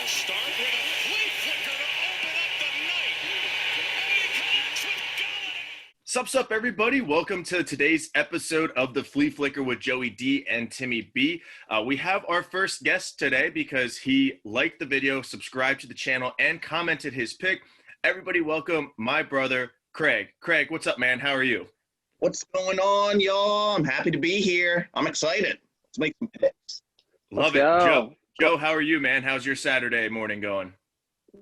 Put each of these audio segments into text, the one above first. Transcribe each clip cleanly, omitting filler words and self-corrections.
start with a flea flicker to open up the night. And he connects with Galladay. Sup, everybody. Welcome to today's episode of the Flea Flicker with Joey D and Timmy B. We have our first guest today because he liked the video, subscribed to the channel, and commented his pick. Everybody welcome my brother, Craig. Craig, what's up, man? How are you? What's going on, y'all? I'm happy to be here. I'm excited. Let's make some picks. Love it. Joe, how are you, man? How's your Saturday morning going?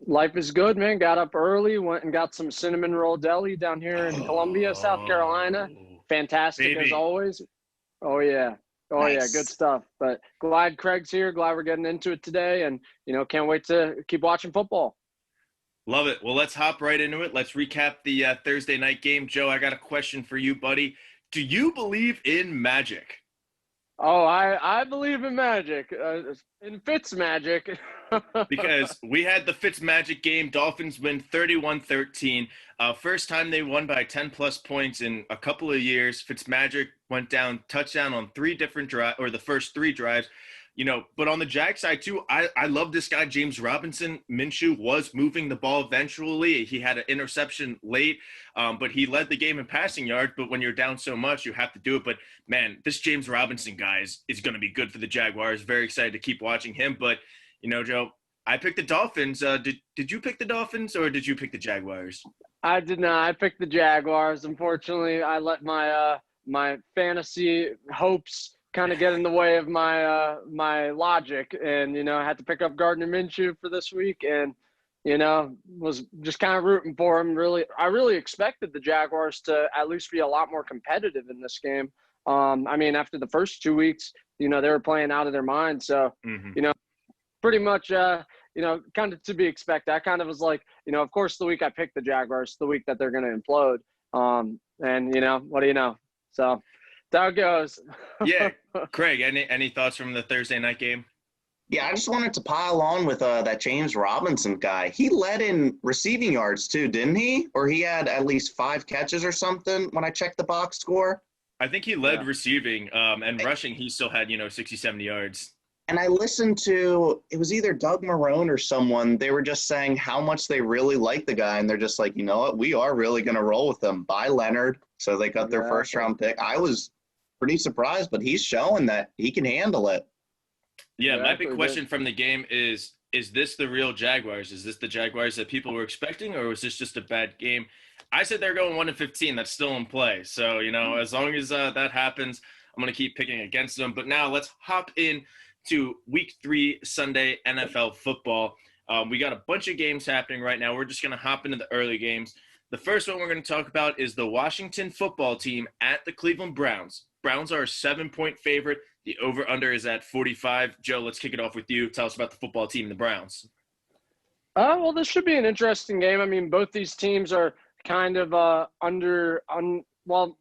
Life is good, man. Got up early, went and got some cinnamon roll deli down here in Columbia, South Carolina. Fantastic baby. As always. Oh yeah, Nice. good stuff. But glad Craig's here. Glad we're getting into it today, and can't wait to keep watching football. Love it. Well, let's hop right into it. Let's recap the Thursday night game. Joe, I got a question for you, buddy. Do you believe in magic? Oh, I believe in magic, in Fitzmagic. Because we had the Fitzmagic game. Dolphins win 31-13. First time they won by 10-plus points in a couple of years. Fitzmagic went down touchdown on three different drives, or the first three drives. But on the Jag side, too, I love this guy, James Robinson. Minshew was moving the ball eventually. He had an interception late, but he led the game in passing yards. But when you're down so much, you have to do it. But, man, this James Robinson guy is going to be good for the Jaguars. Very excited to keep watching him. But, Joe, I picked the Dolphins. Did you pick the Dolphins or did you pick the Jaguars? I did not. I picked the Jaguars. Unfortunately, I let my my fantasy hopes kind of get in the way of my my logic, and I had to pick up Gardner Minshew for this week, and was just kind of rooting for him. I really expected the Jaguars to at least be a lot more competitive in this game. I mean, after the first 2 weeks, they were playing out of their mind. So, pretty much, kind of to be expected. I kind of was like, of course, the week I picked the Jaguars, the week that they're going to implode. And what do you know? So that's how it goes. Yeah. Craig, any thoughts from the Thursday night game? Yeah, I just wanted to pile on with that James Robinson guy. He led in receiving yards too, didn't he? Or he had at least 5 catches or something when I checked the box score. I think he led receiving, and rushing, he still had, 60, 70 yards. And I listened to, it was either Doug Marrone or someone, they were just saying how much they really like the guy. And they're just like, you know what, we are really going to roll with him. Bye, Leonard. So they got their first round pick. I was pretty surprised, but he's showing that he can handle it. Yeah, my big question from the game is this the real Jaguars? Is this the Jaguars that people were expecting, or was this just a bad game? I said they're going 1-15. That's still in play. So, as long as that happens, I'm going to keep picking against them. But now let's hop in to Week 3 Sunday NFL football. We got a bunch of games happening right now. We're just going to hop into the early games. The first one we're going to talk about is the Washington football team at the Cleveland Browns. Browns are a 7-point favorite. The over-under is at 45. Joe, let's kick it off with you. Tell us about the football team, the Browns. Well, this should be an interesting game. I mean, both these teams are kind of well,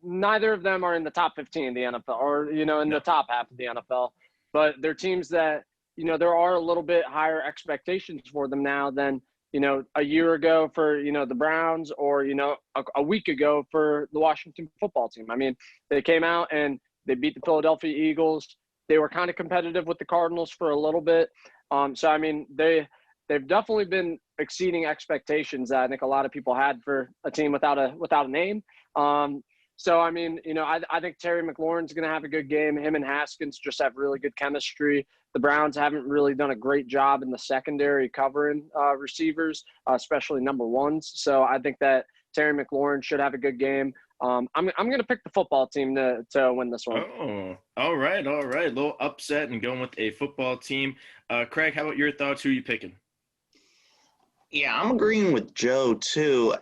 neither of them are in the top 15 in the NFL or, in the top half of the NFL. But they're teams that, there are a little bit higher expectations for them now than, a year ago for, the Browns or, a week ago for the Washington football team. I mean, they came out and they beat the Philadelphia Eagles. They were kind of competitive with the Cardinals for a little bit. So, I mean, they've definitely been exceeding expectations that I think a lot of people had for a team without a name. So, I mean, I think Terry McLaurin's going to have a good game. Him and Haskins just have really good chemistry. The Browns haven't really done a great job in the secondary covering receivers, especially number ones. So I think that Terry McLaurin should have a good game. I'm going to pick the football team to win this one. Oh, all right. A little upset and going with a football team. Craig, how about your thoughts? Who are you picking? Yeah, I'm agreeing with Joe too.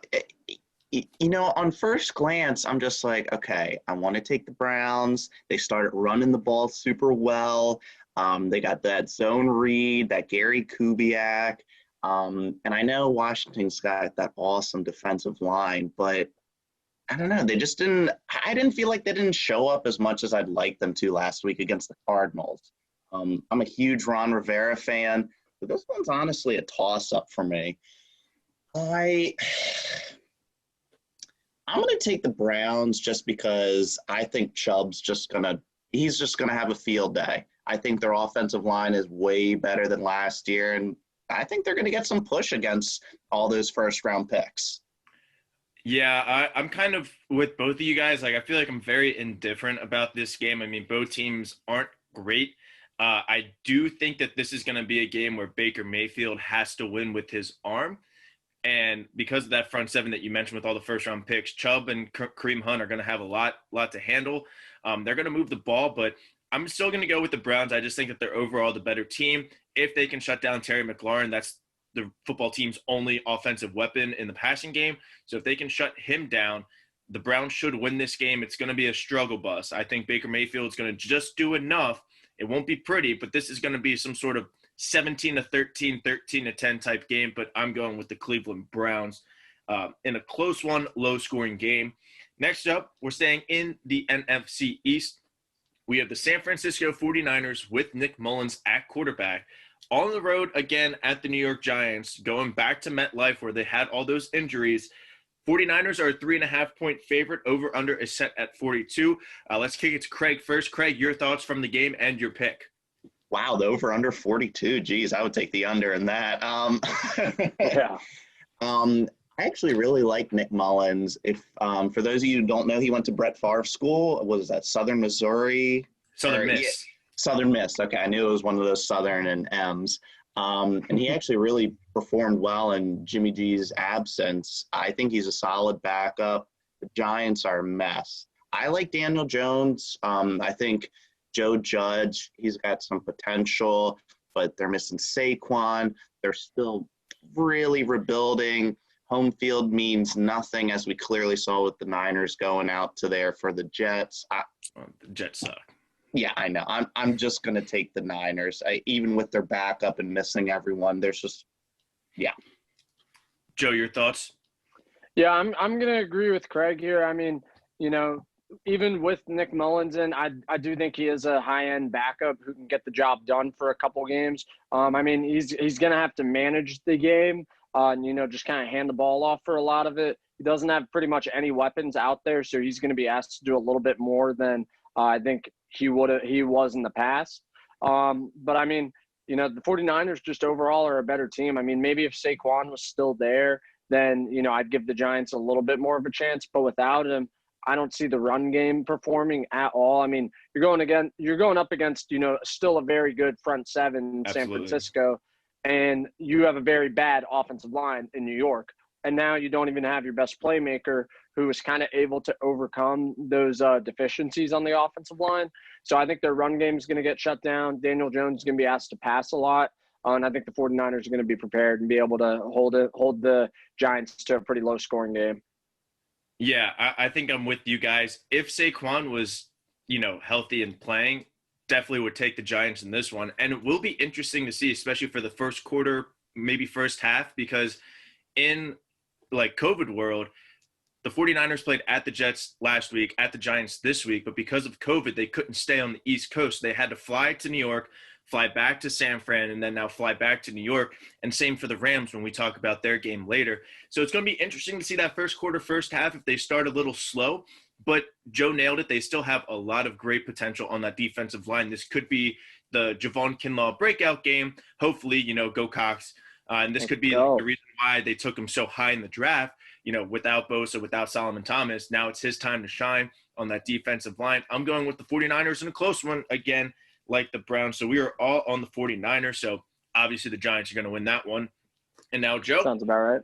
On first glance, I'm just like, okay, I want to take the Browns. They started running the ball super well. They got that zone read, that Gary Kubiak. And I know Washington's got that awesome defensive line, but I don't know. I didn't feel like they didn't show up as much as I'd like them to last week against the Cardinals. I'm a huge Ron Rivera fan, but this one's honestly a toss-up for me. I'm going to take the Browns just because I think Chubb's he's just going to have a field day. I think their offensive line is way better than last year, and I think they're going to get some push against all those first-round picks. Yeah, I'm kind of with both of you guys. Like, I feel like I'm very indifferent about this game. I mean, both teams aren't great. I do think that this is going to be a game where Baker Mayfield has to win with his arm. And because of that front seven that you mentioned with all the first round picks, Chubb and Kareem Hunt are going to have a lot to handle. They're going to move the ball, but I'm still going to go with the Browns. I just think that they're overall the better team. If they can shut down Terry McLaurin, that's the football team's only offensive weapon in the passing game. So if they can shut him down, the Browns should win this game. It's going to be a struggle bus. I think Baker Mayfield is going to just do enough. It won't be pretty, but this is going to be some sort of 17-13, 13-10 type game. But I'm going with the Cleveland Browns in a close one, low-scoring game. Next up, we're staying in the NFC East. We have the San Francisco 49ers with Nick Mullins at quarterback. On the road again at the New York Giants, going back to MetLife where they had all those injuries. 49ers are a 3.5-point favorite. Over under is set at 42. Let's kick it to Craig first. Craig, your thoughts from the game and your pick. Wow, the over under 42. Geez, I would take the under in that. Yeah. I actually really like Nick Mullins. If for those of you who don't know, he went to Brett Favre's school. Was that Southern Missouri? Southern Miss. Yeah, Southern Miss. Okay, I knew it was one of those Southern and M's. And he actually really performed well in Jimmy G's absence. I think he's a solid backup. The Giants are a mess. I like Daniel Jones. I think Joe Judge, he's got some potential, but they're missing Saquon. They're still really rebuilding. Home field means nothing, as we clearly saw with the Niners going out to there for the Jets. The Jets suck. Yeah, I know. I'm just going to take the Niners. Even with their backup and missing everyone, there's just, yeah. Joe, your thoughts? Yeah, I'm going to agree with Craig here. I mean, even with Nick Mullins in, I do think he is a high-end backup who can get the job done for a couple games. I mean, he's going to have to manage the game, just kind of hand the ball off for a lot of it. He doesn't have pretty much any weapons out there, so he's going to be asked to do a little bit more than I think he was in the past. But I mean, the 49ers just overall are a better team. I mean, maybe if Saquon was still there, then, I'd give the Giants a little bit more of a chance. But without him, I don't see the run game performing at all. I mean, you're going up against, still a very good front seven in San Francisco, and you have a very bad offensive line in New York. And now you don't even have your best playmaker who is kind of able to overcome those deficiencies on the offensive line. So I think their run game is going to get shut down. Daniel Jones is going to be asked to pass a lot. And I think the 49ers are going to be prepared and be able to hold the Giants to a pretty low-scoring game. Yeah, I think I'm with you guys. If Saquon was, healthy and playing, definitely would take the Giants in this one. And it will be interesting to see, especially for the first quarter, maybe first half, because in COVID world, the 49ers played at the Jets last week, at the Giants this week, but because of COVID, they couldn't stay on the East Coast. They had to fly to New York, fly back to San Fran, and then now fly back to New York. And same for the Rams when we talk about their game later. So it's going to be interesting to see that first quarter, first half, if they start a little slow. But Joe nailed it. They still have a lot of great potential on that defensive line. This could be the Javon Kinlaw breakout game. Hopefully, go Cox. And this could be the reason why they took him so high in the draft. Without Bosa, without Solomon Thomas, now it's his time to shine on that defensive line. I'm going with the 49ers in a close one, again, like the Browns. So we are all on the 49ers. So obviously the Giants are going to win that one. And now, Joe. Sounds about right.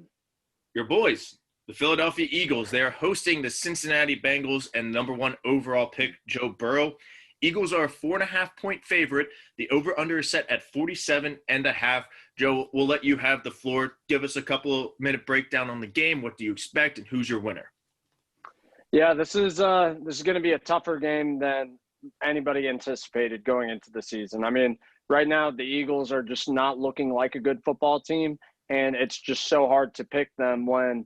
Your boys, the Philadelphia Eagles, they're hosting the Cincinnati Bengals and number 1 overall pick, Joe Burrow. Eagles are a 4.5-point favorite. The over-under is set at 47.5. Joe, we'll let you have the floor. Give us a couple-minute breakdown on the game. What do you expect, and who's your winner? Yeah, this is going to be a tougher game than anybody anticipated going into the season. I mean, right now the Eagles are just not looking like a good football team, and it's just so hard to pick them when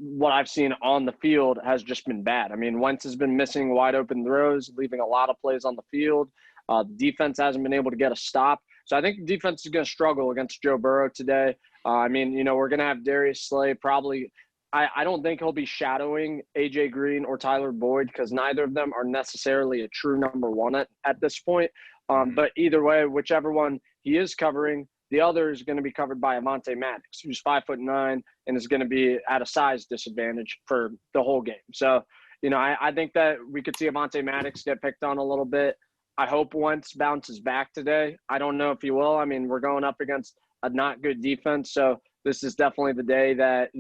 what I've seen on the field has just been bad. I mean, Wentz has been missing wide open throws, leaving a lot of plays on the field. The defense hasn't been able to get a stop. So I think the defense is going to struggle against Joe Burrow today. We're going to have Darius Slay probably. I don't think he'll be shadowing A.J. Green or Tyler Boyd because neither of them are necessarily a true number 1 at this point. But either way, whichever one he is covering, The other is going to be covered by Avonte Maddox, who's 5'9" and is going to be at a size disadvantage for the whole game. So, I think that we could see Avonte Maddox get picked on a little bit. I hope Wentz bounces back today. I don't know if he will. I mean, we're going up against a not good defense. So this is definitely the day that,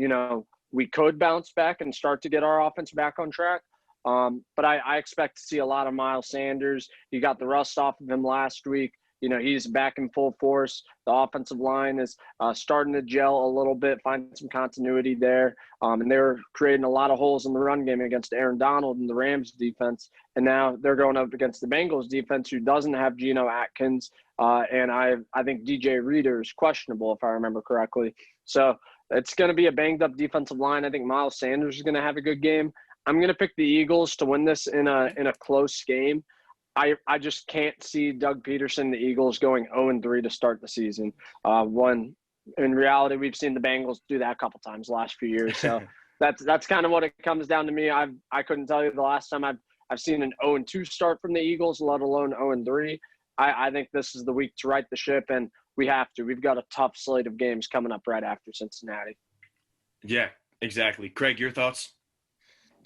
we could bounce back and start to get our offense back on track. But I expect to see a lot of Miles Sanders. He got the rust off of him last week. He's back in full force. The offensive line is starting to gel a little bit, find some continuity there. And they're creating a lot of holes in the run game against Aaron Donald and the Rams defense. And now they're going up against the Bengals defense, who doesn't have Geno Atkins. And I think DJ Reader is questionable, if I remember correctly. So it's going to be a banged-up defensive line. I think Miles Sanders is going to have a good game. I'm going to pick the Eagles to win this in a close game. I just can't see Doug Peterson, the Eagles, going 0-3 to start the season. In reality, we've seen the Bengals do that a couple times the last few years. So that's kind of what it comes down to me. I couldn't tell you the last time I've seen an 0-2 start from the Eagles, let alone 0-3. I think this is the week to right the ship, and we have to. We've got a tough slate of games coming up right after Cincinnati. Yeah, exactly. Craig, your thoughts?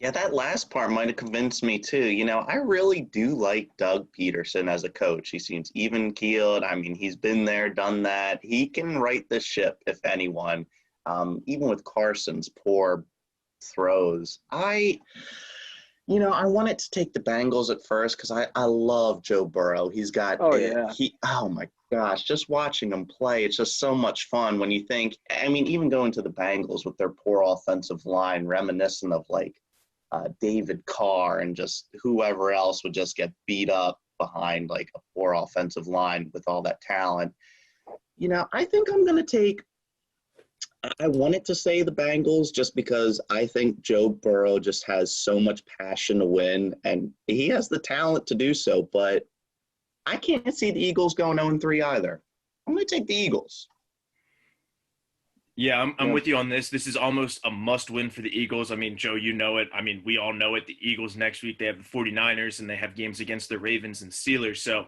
Yeah, that last part might have convinced me too. I really do like Doug Peterson as a coach. He seems even-keeled. I mean, he's been there, done that. He can right the ship, if anyone. Even with Carson's poor throws. I wanted to take the Bengals at first because I love Joe Burrow. He's got oh my gosh, just watching him play, it's just so much fun when you think, even going to the Bengals with their poor offensive line, reminiscent of David Carr and just whoever else would just get beat up behind a poor offensive line with all that talent. I think I'm going to take – I wanted to say the Bengals just because I think Joe Burrow just has so much passion to win, and he has the talent to do so, but I can't see the Eagles going 0-3 either. I'm going to take the Eagles. Yeah, I'm with you on this. This is almost a must-win for the Eagles. Joe, you know it. We all know it. The Eagles next week, they have the 49ers, and they have games against the Ravens and Steelers. So,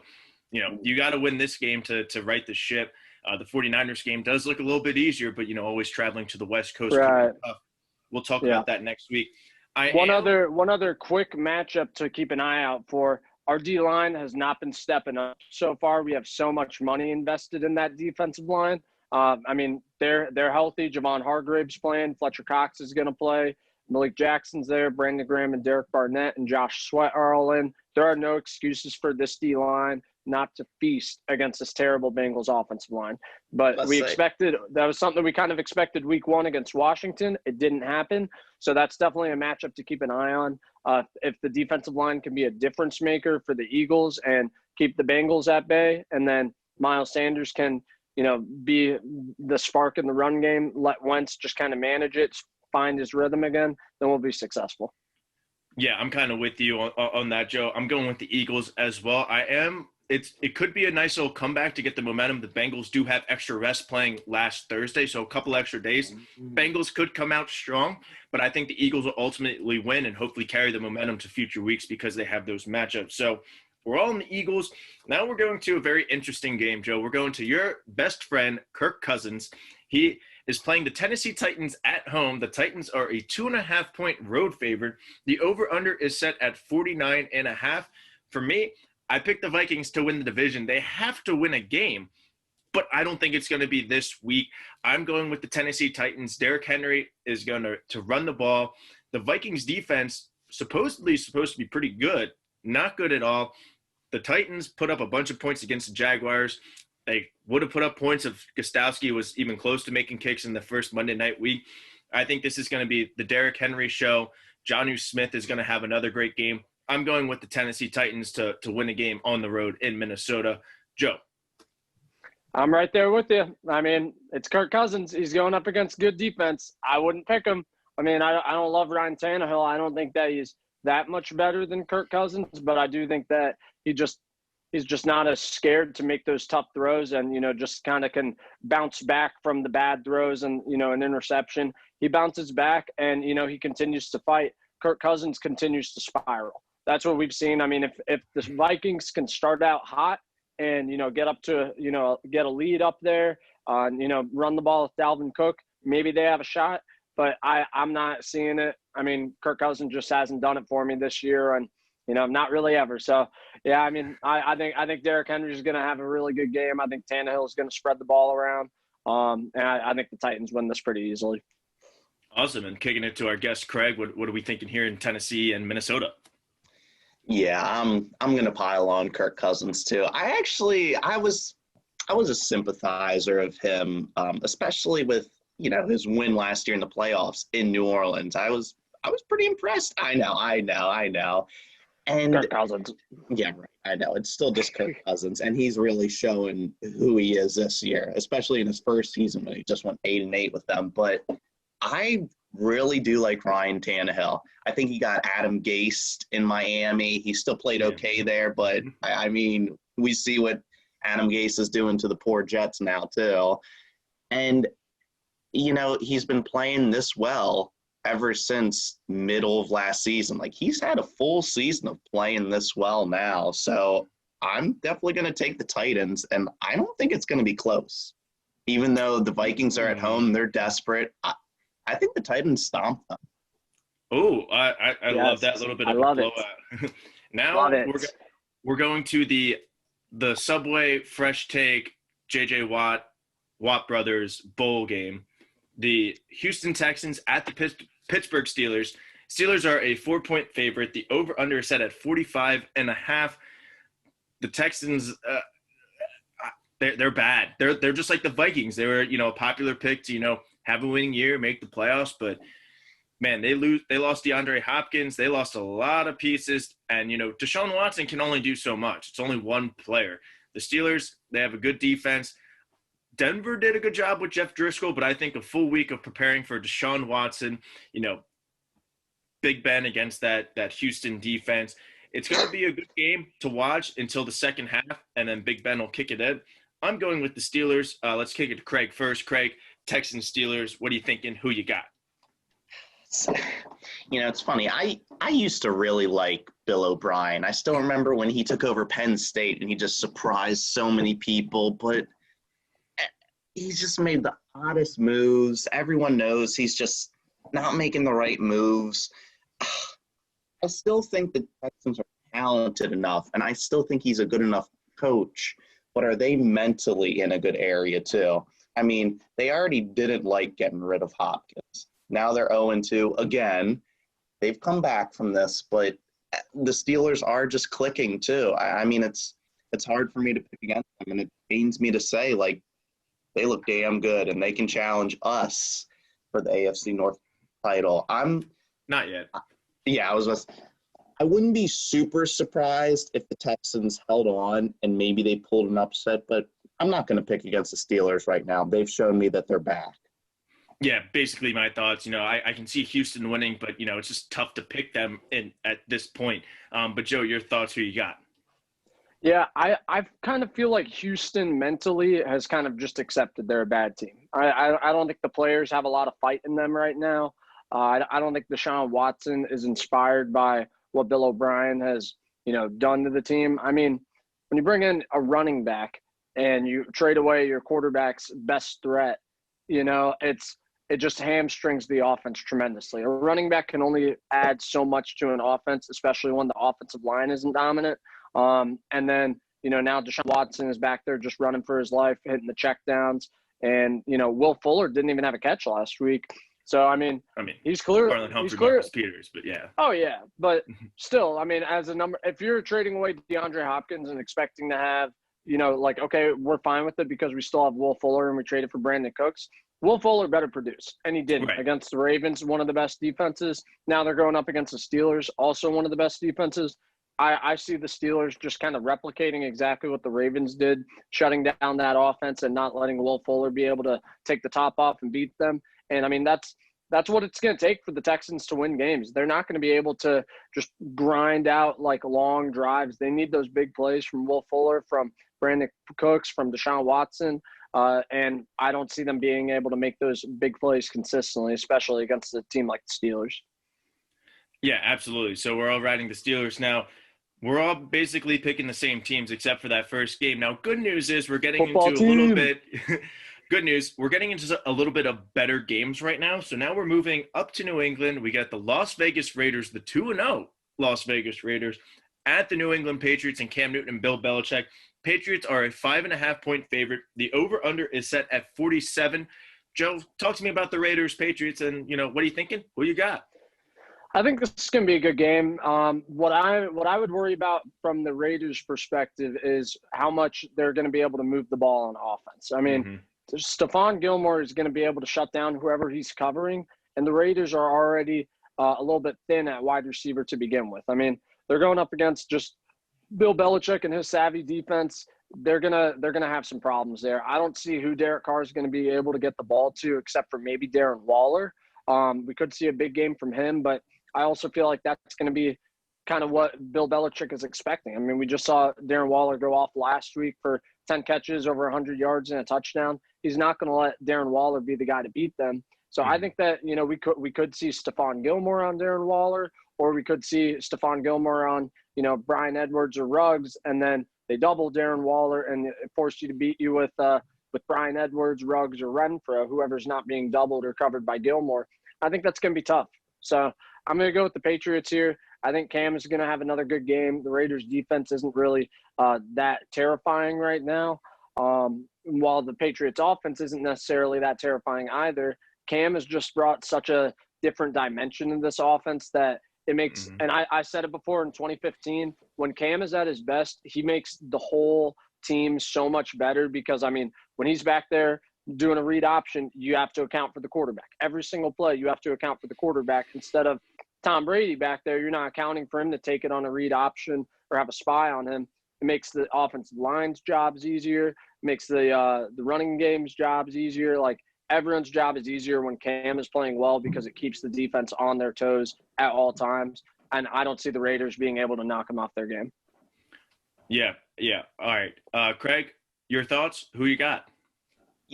you got to win this game to right the ship. The 49ers game does look a little bit easier, but, always traveling to the West Coast. Right. We'll talk about that next week. One other quick matchup to keep an eye out for. Our D-line has not been stepping up so far. We have so much money invested in that defensive line. They're healthy. Javon Hargrave's playing. Fletcher Cox is going to play. Malik Jackson's there. Brandon Graham and Derek Barnett and Josh Sweat are all in. There are no excuses for this D-line not to feast against this terrible Bengals offensive line. But that was something we kind of expected week one against Washington. It didn't happen. So that's definitely a matchup to keep an eye on. If the defensive line can be a difference maker for the Eagles and keep the Bengals at bay, and then Miles Sanders can – be the spark in the run game, let Wentz just kind of manage it, find his rhythm again, then we'll be successful. Yeah, I'm kind of with you on that, Joe. I'm going with the Eagles as well. It could be a nice little comeback to get the momentum. The Bengals do have extra rest playing last Thursday, so a couple extra days. Bengals could come out strong, but I think the Eagles will ultimately win and hopefully carry the momentum to future weeks because they have those matchups. So we're all in the Eagles. Now we're going to a very interesting game, Joe. We're going to your best friend, Kirk Cousins. He is playing the Tennessee Titans at home. The Titans are a 2.5-point road favorite. The over-under is set at 49.5. For me, I picked the Vikings to win the division. They have to win a game, but I don't think it's going to be this week. I'm going with the Tennessee Titans. Derrick Henry is going to run the ball. The Vikings defense supposedly is supposed to be pretty good. Not good at all. The Titans put up a bunch of points against the Jaguars. They would have put up points if Gostowski was even close to making kicks in the first Monday night week. I think this is going to be the Derrick Henry show. Jonnu Smith is going to have another great game. I'm going with the Tennessee Titans to win a game on the road in Minnesota. Joe. I'm right there with you. It's Kirk Cousins. He's going up against good defense. I wouldn't pick him. I don't love Ryan Tannehill. I don't think that he's that much better than Kirk Cousins, but I do think that he's just not as scared to make those tough throws and, just kind of can bounce back from the bad throws and, an interception. He bounces back and, he continues to fight. Kirk Cousins continues to spiral. That's what we've seen. If the Vikings can start out hot and, get up to, get a lead up there, run the ball with Dalvin Cook, maybe they have a shot. But I'm not seeing it. I mean, Kirk Cousins just hasn't done it for me this year, and not really ever. So yeah, I mean, I think Derrick Henry is going to have a really good game. I think Tannehill is going to spread the ball around, and I think the Titans win this pretty easily. Awesome. And kicking it to our guest Craig, what are we thinking here in Tennessee and Minnesota? Yeah, I'm going to pile on Kirk Cousins too. I was a sympathizer of him, especially with his win last year in the playoffs in New Orleans. I was pretty impressed. I know. And Kirk Cousins. Yeah, right. I know. It's still just Kirk Cousins, and he's really showing who he is this year, especially in his first season when he just went 8-8 with them. But I really do like Ryan Tannehill. I think he got Adam Gase in Miami. He still played okay there, but I mean, we see what Adam Gase is doing to the poor Jets now too. And he's been playing this well ever since middle of last season. Like, he's had a full season of playing this well now. So I'm definitely going to take the Titans, and I don't think it's going to be close. Even though the Vikings are at home, they're desperate. I think the Titans stomp them. Oh, I Yes, love that little bit I of a love it. blowout. Now Love it. we're going to the Subway Fresh Take JJ Watt Brothers bowl game. The Houston Texans at the Pittsburgh Steelers. Steelers are a 4-point favorite. The over-under is set at 45.5. The Texans, they're bad. They're just like the Vikings. They were, a popular pick to, have a winning year, make the playoffs. But, man, they lost DeAndre Hopkins. They lost a lot of pieces. And, Deshaun Watson can only do so much. It's only one player. The Steelers, they have a good defense. Denver did a good job with Jeff Driscoll, but I think a full week of preparing for Deshaun Watson, Big Ben against that Houston defense. It's going to be a good game to watch until the second half, and then Big Ben will kick it in. I'm going with the Steelers. Let's kick it to Craig first. Craig, Texans, Steelers, what are you thinking? Who you got? It's funny. I used to really like Bill O'Brien. I still remember when he took over Penn State and he just surprised so many people, but he's just made the oddest moves. Everyone knows he's just not making the right moves. I still think the Texans are talented enough, and I still think he's a good enough coach, but are they mentally in a good area too? I mean, they already didn't like getting rid of Hopkins. Now they're 0-2 again. They've come back from this, but the Steelers are just clicking too. I mean, it's hard for me to pick against them, and it pains me to say, like, they look damn good, and they can challenge us for the AFC North title. Not yet. Yeah, I wouldn't be super surprised if the Texans held on and maybe they pulled an upset, but I'm not going to pick against the Steelers right now. They've shown me that they're back. Yeah, basically my thoughts. I can see Houston winning, but, it's just tough to pick them at this point. But, Joe, your thoughts, who you got? Yeah, I kind of feel like Houston mentally has kind of just accepted they're a bad team. I don't think the players have a lot of fight in them right now. I don't think Deshaun Watson is inspired by what Bill O'Brien has, done to the team. I mean, when you bring in a running back and you trade away your quarterback's best threat, it just hamstrings the offense tremendously. A running back can only add so much to an offense, especially when the offensive line isn't dominant. And then, now Deshaun Watson is back there just running for his life, hitting the checkdowns. And, Will Fuller didn't even have a catch last week. So, I mean he's clear. Marlon Marcus Peters, but yeah. Oh, yeah. But still, I mean, as a number, if you're trading away DeAndre Hopkins and expecting to have, okay, we're fine with it because we still have Will Fuller and we traded for Brandon Cooks. Will Fuller better produce, and he didn't. Right. Against the Ravens, one of the best defenses. Now they're going up against the Steelers, also one of the best defenses. I see the Steelers just kind of replicating exactly what the Ravens did, shutting down that offense and not letting Will Fuller be able to take the top off and beat them. And, I mean, that's what it's going to take for the Texans to win games. They're not going to be able to just grind out, like, long drives. They need those big plays from Will Fuller, from Brandon Cooks, from Deshaun Watson. And I don't see them being able to make those big plays consistently, especially against a team like the Steelers. Yeah, absolutely. So we're all riding the Steelers now. We're all basically picking the same teams except for that first game. Now, good news is we're getting Football into a little team. bit good news. We're getting into a little bit of better games right now. So now we're moving up to New England. We got the Las Vegas Raiders, the 2-0 Las Vegas Raiders at the New England Patriots and Cam Newton and Bill Belichick. Patriots are a 5.5-point favorite. The over-under is set at 47. Joe, talk to me about the Raiders, Patriots, and, what are you thinking? Who you got? I think this is going to be a good game. What I would worry about from the Raiders' perspective is how much they're going to be able to move the ball on offense. I mean, Stephon Gilmore is going to be able to shut down whoever he's covering, and the Raiders are already a little bit thin at wide receiver to begin with. I mean, they're going up against just Bill Belichick and his savvy defense. They're gonna have some problems there. I don't see who Derek Carr is going to be able to get the ball to, except for maybe Darren Waller. We could see a big game from him, but I also feel like that's going to be kind of what Bill Belichick is expecting. I mean, we just saw Darren Waller go off last week for 10 catches, over 100 yards and a touchdown. He's not going to let Darren Waller be the guy to beat them. So I think that, we could see Stephon Gilmore on Darren Waller, or we could see Stephon Gilmore on, Brian Edwards or Ruggs, and then they double Darren Waller and force you to beat you with Brian Edwards, Ruggs, or Renfro, whoever's not being doubled or covered by Gilmore. I think that's going to be tough. So I'm going to go with the Patriots here. I think Cam is going to have another good game. The Raiders' defense isn't really that terrifying right now. While the Patriots' offense isn't necessarily that terrifying either, Cam has just brought such a different dimension in this offense that it makes – and I said it before in 2015, when Cam is at his best, he makes the whole team so much better because, I mean, when he's back there – doing a read option, you have to account for the quarterback. Every single play, you have to account for the quarterback. Instead of Tom Brady back there, you're not accounting for him to take it on a read option or have a spy on him. It makes the offensive line's jobs easier, makes the running game's jobs easier. Like, everyone's job is easier when Cam is playing well because it keeps the defense on their toes at all times. And I don't see the Raiders being able to knock them off their game. Yeah. All right. Craig, your thoughts? Who you got?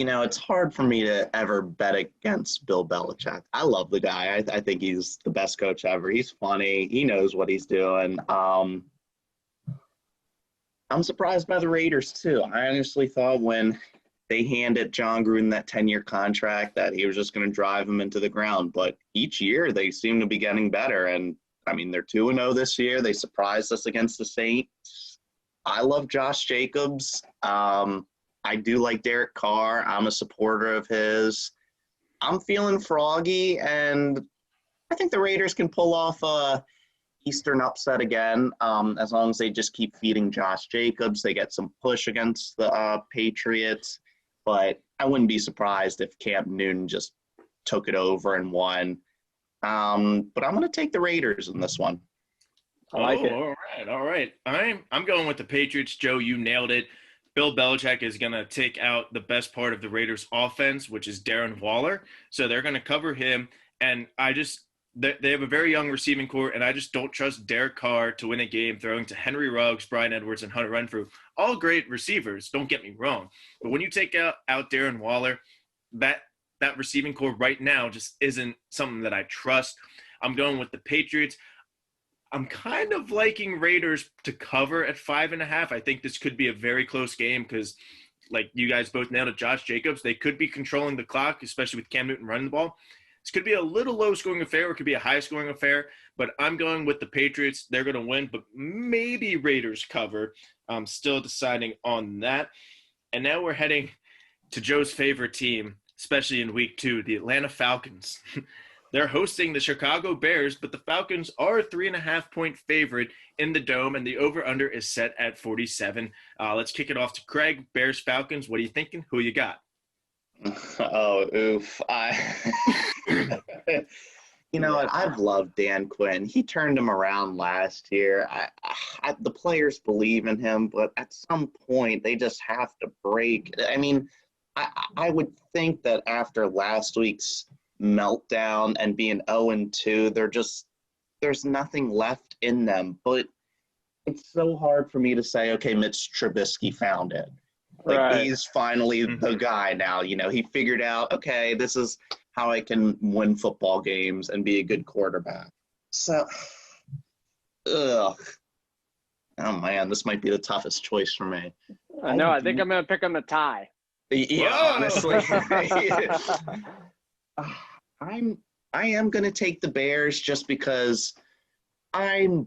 It's hard for me to ever bet against Bill Belichick. I love the guy. I think he's the best coach ever. He's funny. He knows what he's doing. I'm surprised by the Raiders, too. I honestly thought when they handed John Gruden that 10-year contract that he was just going to drive him into the ground. But each year they seem to be getting better. And, I mean, they're 2-0 this year. They surprised us against the Saints. I love Josh Jacobs. I do like Derek Carr. I'm a supporter of his. I'm feeling froggy, and I think the Raiders can pull off a Eastern upset again, as long as they just keep feeding Josh Jacobs. They get some push against the Patriots, but I wouldn't be surprised if Cam Newton just took it over and won. But I'm going to take the Raiders in this one. I like it. All right. I'm going with the Patriots. Joe, you nailed it. Bill Belichick is going to take out the best part of the Raiders offense, which is Darren Waller. So they're going to cover him. And they have a very young receiving core, and I just don't trust Derek Carr to win a game throwing to Henry Ruggs, Brian Edwards, and Hunter Renfrew. All great receivers, don't get me wrong. But when you take out Darren Waller, that receiving core right now just isn't something that I trust. I'm going with the Patriots. I'm kind of liking Raiders to cover at 5.5. I think this could be a very close game because, like you guys both nailed it, Josh Jacobs, they could be controlling the clock, especially with Cam Newton running the ball. This could be a little low-scoring affair or it could be a high-scoring affair, but I'm going with the Patriots. They're going to win, but maybe Raiders cover. I'm still deciding on that. And now we're heading to Joe's favorite team, especially in week 2, the Atlanta Falcons. They're hosting the Chicago Bears, but the Falcons are a 3.5-point favorite in the Dome, and the over-under is set at 47. Let's kick it off to Craig. Bears, Falcons, what are you thinking? Who you got? Oh, oof. You know what? I've loved Dan Quinn. He turned him around last year. The players believe in him, but at some point they just have to break. I mean, I would think that after last week's meltdown and being 0-2, there's nothing left in them. But it's so hard for me to say, okay, Mitch Trubisky found it. Like, Right. He's finally the guy now. You know, he figured out, okay, this is how I can win football games and be a good quarterback. So, Oh man, this might be the toughest choice for me. I know. I think I'm going to pick them a tie. Yeah, Whoa! honestly. I am gonna take the Bears just because I'm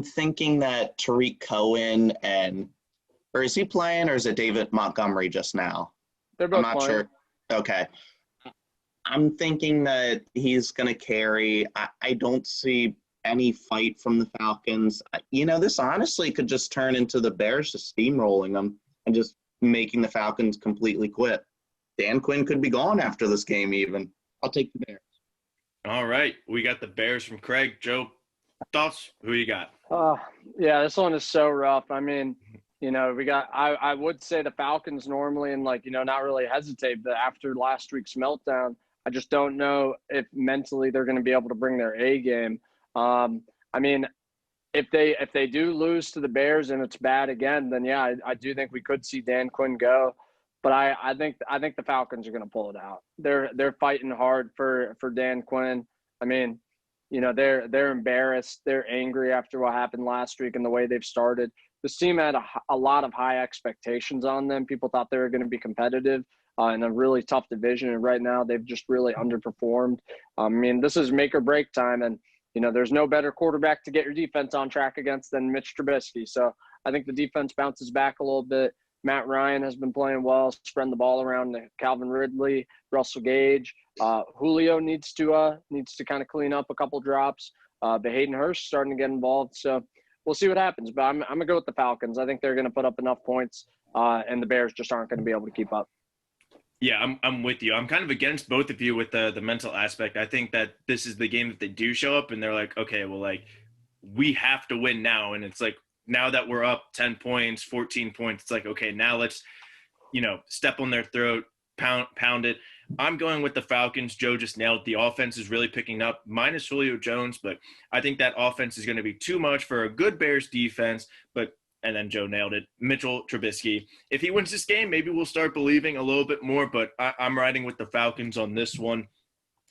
thinking that Tariq Cohen or is he playing or is it David Montgomery just now? They're I'm both not playing. sure. Okay. I'm thinking that he's gonna carry. I don't see any fight from the Falcons. This honestly could just turn into the Bears just steamrolling them and just making the Falcons completely quit. Dan Quinn could be gone after this game even. I'll take the Bears. All right. We got the Bears from Craig. Joe, thoughts? Who you got? Yeah, this one is so rough. I mean, I would say the Falcons normally and not really hesitate, but after last week's meltdown, I just don't know if mentally they're going to be able to bring their A game. I mean, if they do lose to the Bears and it's bad again, then yeah, I do think we could see Dan Quinn go. But I think the Falcons are going to pull it out. They're fighting hard for Dan Quinn. I mean, they're embarrassed. They're angry after what happened last week and the way they've started. This team had a lot of high expectations on them. People thought they were going to be competitive in a really tough division, and right now they've just really underperformed. I mean, this is make or break time, and there's no better quarterback to get your defense on track against than Mitch Trubisky. So I think the defense bounces back a little bit. Matt Ryan has been playing well, spreading the ball around to Calvin Ridley, Russell Gage. Julio needs to kind of clean up a couple drops. But Hayden Hurst starting to get involved. So we'll see what happens. But I'm going to go with the Falcons. I think they're going to put up enough points, and the Bears just aren't going to be able to keep up. Yeah, I'm with you. I'm kind of against both of you with the mental aspect. I think that this is the game that they do show up and they're like, okay, well, we have to win now. And it's like, now that we're up 10 points, 14 points, it's like, okay, now let's, step on their throat, pound it. I'm going with the Falcons. Joe just nailed it. The offense is really picking up, minus Julio Jones, but I think that offense is going to be too much for a good Bears defense. And then Joe nailed it, Mitchell Trubisky. If he wins this game, maybe we'll start believing a little bit more, but I'm riding with the Falcons on this one.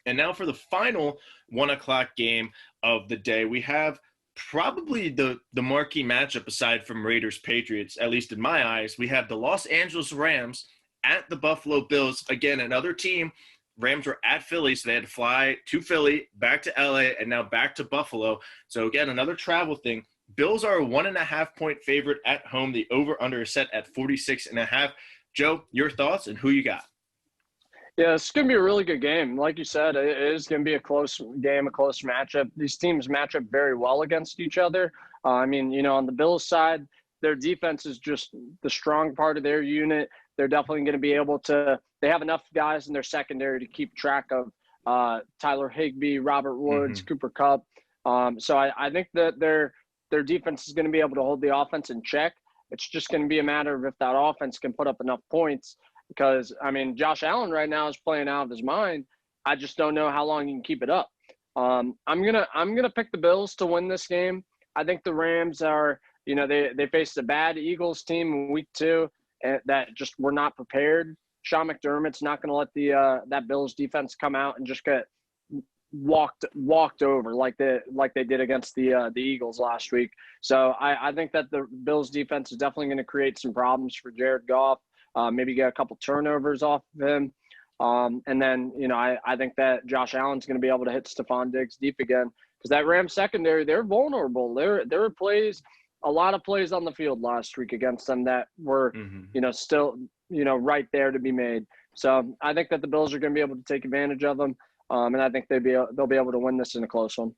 And now for the final 1:00 game of the day, we have probably the marquee matchup aside from Raiders-Patriots, at least in my eyes. We have the Los Angeles Rams at the Buffalo Bills. Again, another team. Rams were at Philly, so they had to fly to Philly, back to LA, and now back to Buffalo. So again, another travel thing. Bills are a 1.5-point favorite at home. The over-under is set at 46.5. Joe, your thoughts and who you got? Yeah, it's going to be a really good game. Like you said, it is going to be a close game, a close matchup. These teams match up very well against each other. On the Bills side, their defense is just the strong part of their unit. They're definitely going to be able to – they have enough guys in their secondary to keep track of Tyler Higbee, Robert Woods, Cooper Kupp. So I think that their defense is going to be able to hold the offense in check. It's just going to be a matter of if that offense can put up enough points. Because, Josh Allen right now is playing out of his mind. I just don't know how long he can keep it up. I'm gonna pick the Bills to win this game. I think the Rams are, they faced a bad Eagles team in week 2 that just were not prepared. Sean McDermott's not going to let that Bills defense come out and just get walked over like they did against the Eagles last week. So I think that the Bills defense is definitely going to create some problems for Jared Goff. Maybe get a couple turnovers off of him. And then, I think that Josh Allen's going to be able to hit Stephon Diggs deep again because that Rams secondary, they're vulnerable. There were a lot of plays on the field last week against them that were, still, right there to be made. So I think that the Bills are going to be able to take advantage of them. And I think they'll be able to win this in a close one.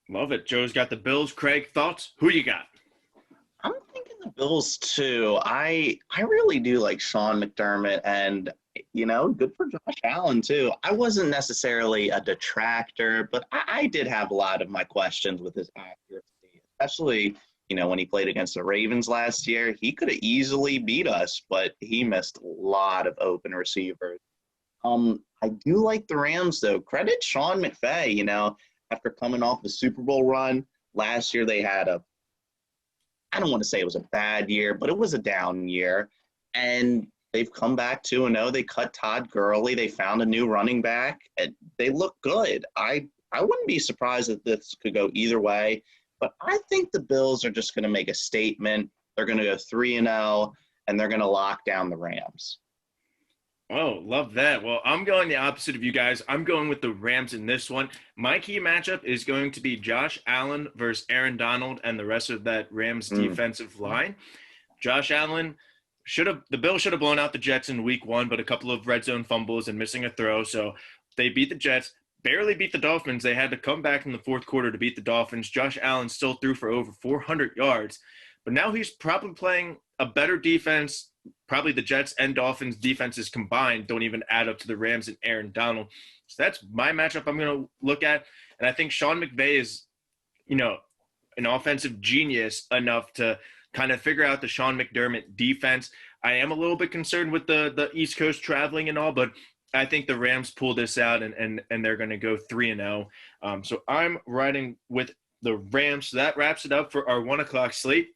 Love it. Joe's got the Bills. Craig, thoughts? Who you got? I'm thinking the Bills too. I really do like Sean McDermott, and good for Josh Allen too. I wasn't necessarily a detractor, but I did have a lot of my questions with his accuracy, especially when he played against the Ravens last year. He could have easily beat us, but he missed a lot of open receivers. I do like the Rams though. Credit Sean McVay. After coming off the Super Bowl run last year, they had I don't want to say it was a bad year, but it was a down year. And they've come back 2-0. They cut Todd Gurley. They found a new running back. And they look good. I wouldn't be surprised if this could go either way. But I think the Bills are just going to make a statement. They're going to go 3-0, and they're going to lock down the Rams. Oh, love that. Well, I'm going the opposite of you guys. I'm going with the Rams in this one. My key matchup is going to be Josh Allen versus Aaron Donald and the rest of that Rams defensive line. Josh Allen the Bills should have blown out the Jets in week 1, but a couple of red zone fumbles and missing a throw. So they beat the Jets, barely beat the Dolphins. They had to come back in the fourth quarter to beat the Dolphins. Josh Allen still threw for over 400 yards, but now he's probably playing a better defense. Probably the Jets and Dolphins defenses combined don't even add up to the Rams and Aaron Donald. So that's my matchup I'm going to look at. And I think Sean McVay is, an offensive genius enough to kind of figure out the Sean McDermott defense. I am a little bit concerned with the East Coast traveling and all, but I think the Rams pull this out and they're going to go 3-0. So I'm riding with the Rams. So that wraps it up for our 1 o'clock slate.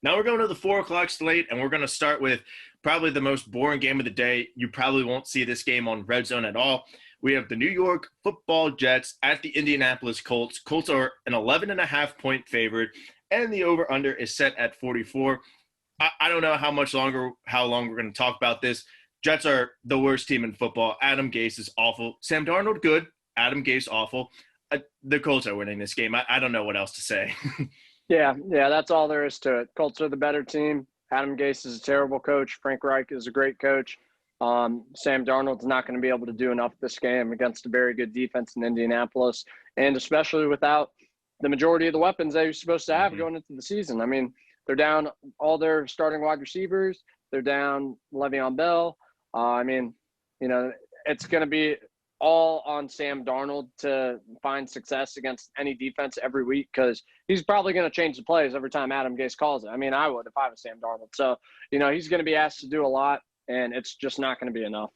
Now we're going to the 4 o'clock slate, and we're going to start with probably the most boring game of the day. You probably won't see this game on Red Zone at all. We have the New York Football Jets at the Indianapolis Colts. Colts are an 11.5-point favorite, and the over-under is set at 44. I don't know how long we're going to talk about this. Jets are the worst team in football. Adam Gase is awful. Sam Darnold, good. Adam Gase, awful. The Colts are winning this game. I don't know what else to say. Yeah, that's all there is to it. Colts are the better team. Adam Gase is a terrible coach. Frank Reich is a great coach. Sam Darnold's not going to be able to do enough this game against a very good defense in Indianapolis, and especially without the majority of the weapons that you're supposed to have going into the season. I mean, they're down all their starting wide receivers. They're down Le'Veon Bell. It's going to be all on Sam Darnold to find success against any defense every week because he's probably going to change the plays every time Adam Gase calls it. I mean, I would if I was Sam Darnold. So, he's going to be asked to do a lot, and it's just not going to be enough.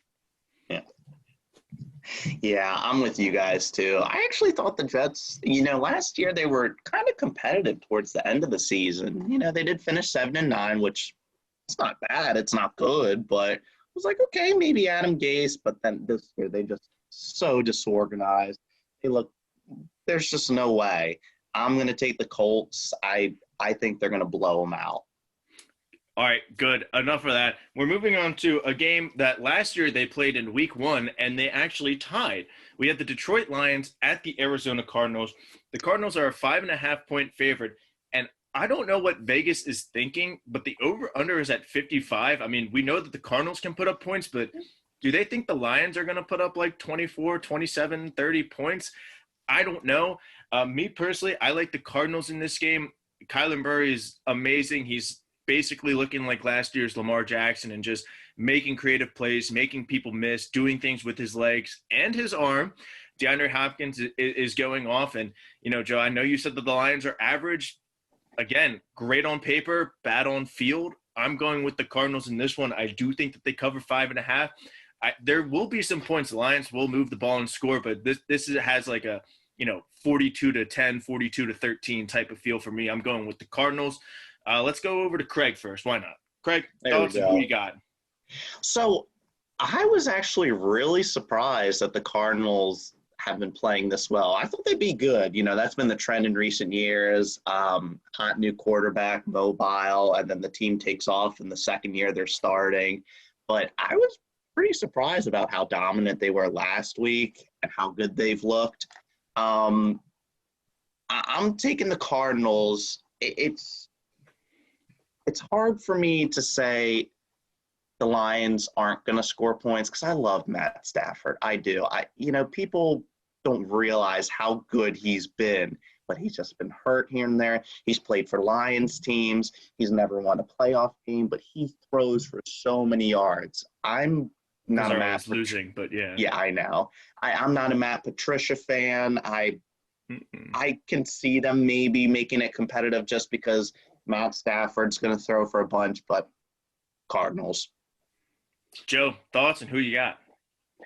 Yeah, I'm with you guys too. I actually thought the Jets, last year they were kind of competitive towards the end of the season. They did finish 7-9, which it's not bad. It's not good, but it was like, okay, maybe Adam Gase, but then this year they just so disorganized. There's just no way. I'm going to take the Colts. I think they're going to blow them out. All right, good. Enough of that. We're moving on to a game that last year they played in week 1, and they actually tied. We had the Detroit Lions at the Arizona Cardinals. The Cardinals are a 5.5-point favorite, and I don't know what Vegas is thinking, but the over-under is at 55. I mean, we know that the Cardinals can put up points, but do they think the Lions are going to put up like 24, 27, 30 points? I don't know. Me personally, I like the Cardinals in this game. Kyler Murray is amazing. He's basically looking like last year's Lamar Jackson and just making creative plays, making people miss, doing things with his legs and his arm. DeAndre Hopkins is going off. And, Joe, I know you said that the Lions are average. Again, great on paper, bad on field. I'm going with the Cardinals in this one. I do think that they cover 5.5. There will be some points. The Lions will move the ball and score, but this has like a 42-10, 42-13 type of feel for me. I'm going with the Cardinals. Let's go over to Craig first. Why not? Craig, thoughts on who you got? So I was actually really surprised that the Cardinals have been playing this well. I thought they'd be good. That's been the trend in recent years. Hot new quarterback, mobile, and then the team takes off in the second year they're starting. But I was pretty surprised about how dominant they were last week and how good they've looked. I'm taking the Cardinals. It's hard for me to say the Lions aren't going to score points because I love Matt Stafford. I do. People don't realize how good he's been, but he's just been hurt here and there. He's played for Lions teams. He's never won a playoff game, but he throws for so many yards. I'm not a Matt losing, but yeah. Yeah, I know. I'm not a Matt Patricia fan. I can see them maybe making it competitive just because Matt Stafford's going to throw for a bunch, but Cardinals. Joe, thoughts on who you got?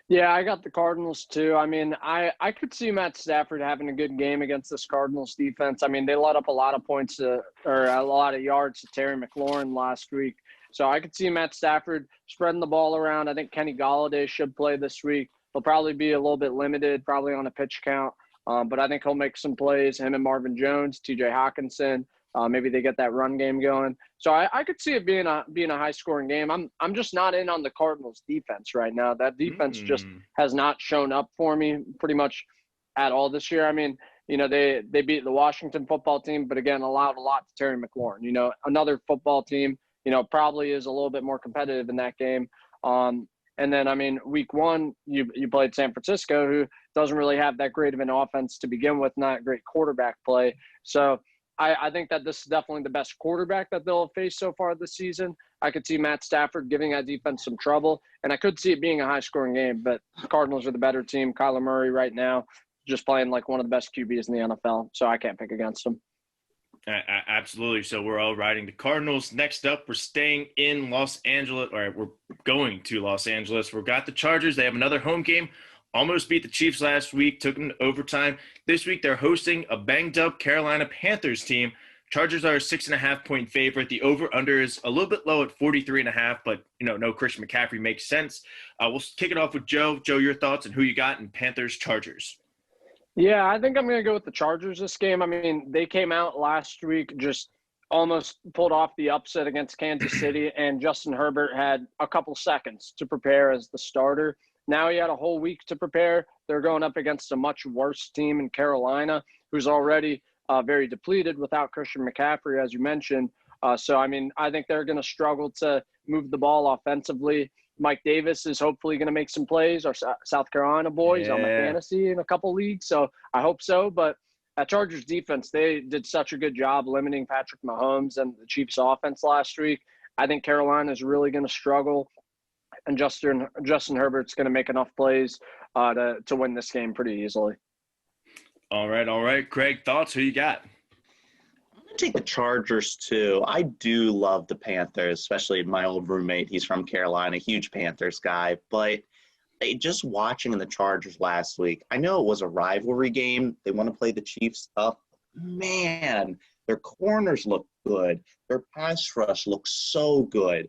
Yeah, I got the Cardinals too. I mean, I could see Matt Stafford having a good game against this Cardinals defense. I mean, they let up a lot of points or a lot of yards to Terry McLaurin last week. So I could see Matt Stafford spreading the ball around. I think Kenny Golladay should play this week. He'll probably be a little bit limited, probably on a pitch count. But I think he'll make some plays, him and Marvin Jones, TJ Hawkinson. Maybe they get that run game going. So I could see it being a high-scoring game. I'm just not in on the Cardinals' defense right now. That defense just has not shown up for me pretty much at all this year. I mean, they beat the Washington football team, but again, allowed a lot to Terry McLaurin. Another football team, probably is a little bit more competitive in that game. And then, I mean, week one, you played San Francisco, who doesn't really have that great of an offense to begin with, not great quarterback play. So I think that this is definitely the best quarterback that they'll have faced so far this season. I could see Matt Stafford giving that defense some trouble, and I could see it being a high-scoring game, but the Cardinals are the better team. Kyler Murray right now just playing like one of the best QBs in the NFL, so I can't pick against him. Absolutely. So we're all riding the Cardinals. Next up, we're staying in Los Angeles, or we're going to Los Angeles. We've got the Chargers. They have another home game. Almost beat the Chiefs last week, took them to overtime. This week, they're hosting a banged-up Carolina Panthers team. Chargers are a 6.5-point favorite. The over-under is a little bit low at 43.5, but, no Christian McCaffrey makes sense. We'll kick it off with Joe. Joe, your thoughts on who you got in Panthers-Chargers? Yeah, I think I'm going to go with the Chargers this game. I mean, they came out last week, just almost pulled off the upset against Kansas City, and Justin Herbert had a couple seconds to prepare as the starter. Now he had a whole week to prepare. They're going up against a much worse team in Carolina, who's already very depleted without Christian McCaffrey, as you mentioned. So, I mean, I think they're going to struggle to move the ball offensively. Mike Davis is hopefully going to make some plays, our South Carolina boys on my fantasy in a couple leagues. So I hope so. But at Chargers defense, they did such a good job limiting Patrick Mahomes and the Chiefs offense last week. I think Carolina is really going to struggle. And Justin Herbert's going to make enough plays to win this game pretty easily. All right. Craig, thoughts? Who you got? I'm going to take the Chargers, too. I do love the Panthers, especially my old roommate. He's from Carolina, huge Panthers guy. But just watching the Chargers last week, I know it was a rivalry game. They want to play the Chiefs up. Man, their corners look good. Their pass rush looks so good.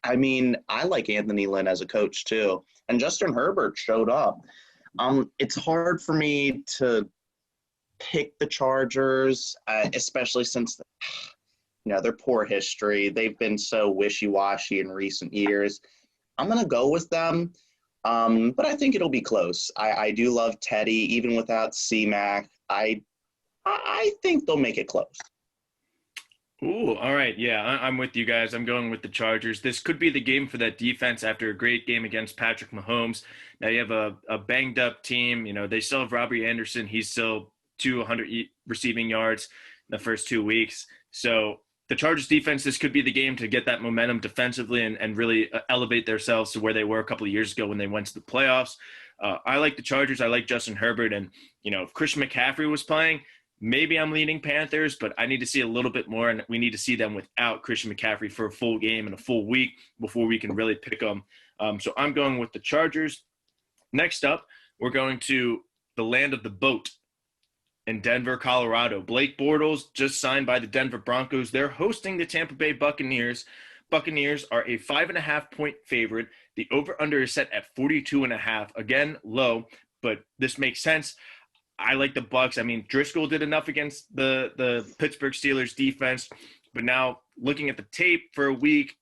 I mean, I like Anthony Lynn as a coach, too. And Justin Herbert showed up. It's hard for me to pick the Chargers, especially since, their poor history. They've been so wishy-washy in recent years. I'm going to go with them, but I think it'll be close. I do love Teddy, even without C-Mac. I think they'll make it close. Ooh, all right. Yeah, I'm with you guys. I'm going with the Chargers. This could be the game for that defense after a great game against Patrick Mahomes. Now you have a banged-up team. They still have Robbie Anderson. He's still 200 receiving yards in the first 2 weeks. So the Chargers defense, this could be the game to get that momentum defensively and really elevate themselves to where they were a couple of years ago when they went to the playoffs. I like the Chargers. I like Justin Herbert. And, if Christian McCaffrey was playing, maybe I'm leaning Panthers, but I need to see a little bit more, and we need to see them without Christian McCaffrey for a full game and a full week before we can really pick them. So I'm going with the Chargers. Next up, we're going to the land of the boat in Denver, Colorado. Blake Bortles just signed by the Denver Broncos. They're hosting the Tampa Bay Buccaneers. Buccaneers are a 5.5-point favorite. The over-under is set at 42.5. Again, low, but this makes sense. I like the Bucs. I mean, Driscoll did enough against the Pittsburgh Steelers defense, but now looking at the tape for a week,